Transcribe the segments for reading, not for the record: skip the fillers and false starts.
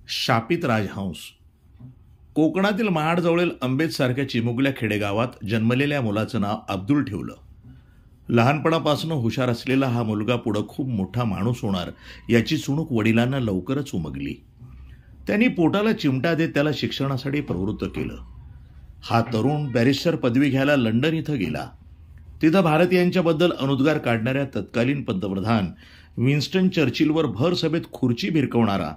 शापित राजहंस. कोकणातील महाडजवळील आंबेतसारख्या चिमुकल्या खेडेगावात जन्मलेल्या मुलाचं नाव अब्दुल ठेवलं. लहानपणापासून हुशार असलेला हा मुलगा पुढं खूप मोठा माणूस होणार याची चुणूक वडिलांना लवकरच उमगली. त्यांनी पोटाला चिमटा देत त्याला शिक्षणासाठी प्रवृत्त केलं. हा तरुण बॅरिस्टर पदवी घ्यायला लंडन इथं गेला. तिथं भारतीयांच्याबद्दल अनुद्गार काढणाऱ्या तत्कालीन पंतप्रधान विन्स्टन चर्चिलवर भर सभेत खुर्ची भिरकवणारा,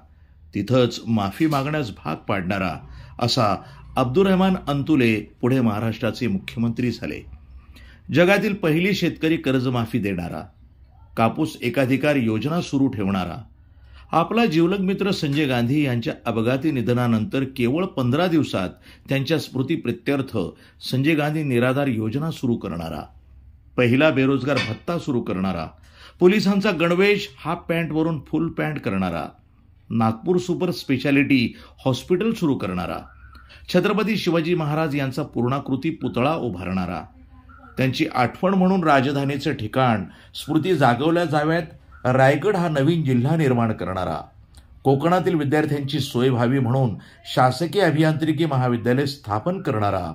तिथंच माफी मागण्यास भाग पाडणारा असा अब्दुर्रहमान अंतुले पुढे महाराष्ट्राचे मुख्यमंत्री झाले. जगातील पहिली शेतकरी कर्जमाफी देणारा, कापूस एकाधिकार योजना सुरू ठेवणारा, आपला जिवलग मित्र संजय गांधी यांच्या अपघाती निधनानंतर केवळ 15 दिवसात त्यांच्या स्मृतीप्रित्यर्थ संजय गांधी निराधार योजना सुरू करणारा, पहिला बेरोजगार भत्ता सुरू करणारा, पोलिसांचा गणवेश हाफ पॅन्टवरून फुल पॅन्ट करणारा, नागपूर सुपर स्पेशालिटी हॉस्पिटल सुरू करणारा, छत्रपती शिवाजी महाराज यांचा पूर्णाकृती पुतळा उभारणारा, त्यांची आठवण म्हणून राजधानीचे ठिकाण स्मृती जागवल्या जाव्यात रायगड हा नवीन जिल्हा निर्माण करणारा, कोकणातील विद्यार्थ्यांची सोय व्हावी म्हणून शासकीय अभियांत्रिकी महाविद्यालय स्थापन करणारा,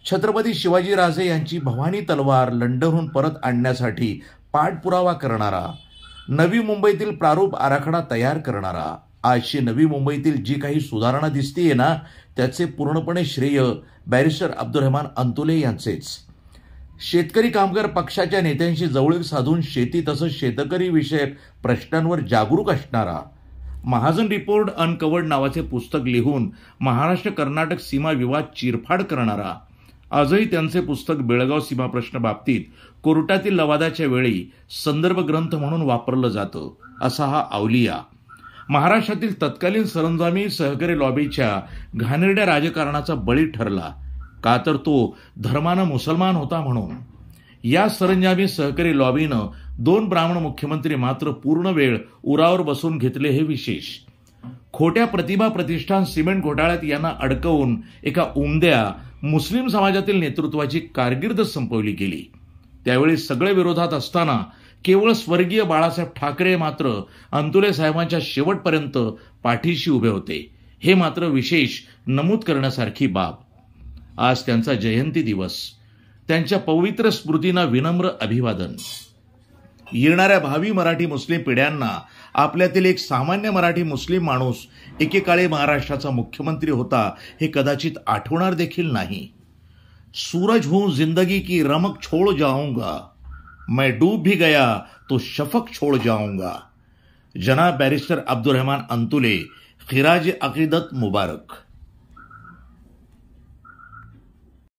छत्रपती शिवाजीराजे यांची भवानी तलवार लंडनहून परत आणण्यासाठी पाठपुरावा करणारा, नवी मुंबईतील प्रारूप आराखडा तयार करणारा, आजची नवी मुंबईतील जी काही सुधारणा दिसतीये ना, त्याचे पूर्णपणे श्रेय बॅरिस्टर अब्दुर्रहमान अंतुले यांचेच. शेतकरी कामगार पक्षाच्या नेत्यांशी जवळीक साधून शेती तसंच शेतकरी विषयक प्रश्नांवर जागरूक असणारा, महाजन रिपोर्ट अनकवर्ड नावाचे पुस्तक लिहून महाराष्ट्र कर्नाटक सीमा विवाद चिरफाड करणारा, आजही त्यांचे पुस्तक बेळगाव सीमा प्रश्न बाबतीत कोर्टातील लवादाच्या वेळी संदर्भ ग्रंथ म्हणून वापरलं जातं असा हा अवलिया महाराष्ट्रातील तत्कालीन सरंजामी सहकारी लॉबीच्या घाणेरड्या राजकारणाचा बळी ठरला. का तर तो धर्मानं मुसलमान होता म्हणून. या सरंजामी सहकारी लॉबीनं 2 ब्राह्मण मुख्यमंत्री मात्र पूर्ण वेळ उरावर बसून घेतले हे विशेष. खोट्या प्रतिभा प्रतिष्ठान सिमेंट घोटाळ्यात यांना अडकवून एका उमद्या मुस्लिम समाजातील नेतृत्वाची कारकीर्द संपवली गेली. त्यावेळी सगळे विरोधात असताना केवळ स्वर्गीय बाळासाहेब ठाकरे मात्र अंतुले साहेबांच्या शेवटपर्यंत पाठीशी उभे होते. हे मात्र विशेष नमूद करण्यासारखी बाब. आज त्यांचा जयंती दिवस. त्यांच्या पवित्र स्मृतींना विनम्र अभिवादन. येणाऱ्या भावी मराठी मुस्लिम पिढ्यांना आपल्यातील एक सामान्य मराठी मुस्लिम माणूस एकेकाळी महाराष्ट्राचा मुख्यमंत्री होता हे कदाचित आठवणार देखील नाही. सूरज हूं जिंदगी की रमक छोड़ जाऊंगा, मैं डूब भी गया तो शफक छोड़ जाऊंगा. जनाब बॅरिस्टर अब्दुर्रहमान अंतुले, खिराज अकीदत मुबारक.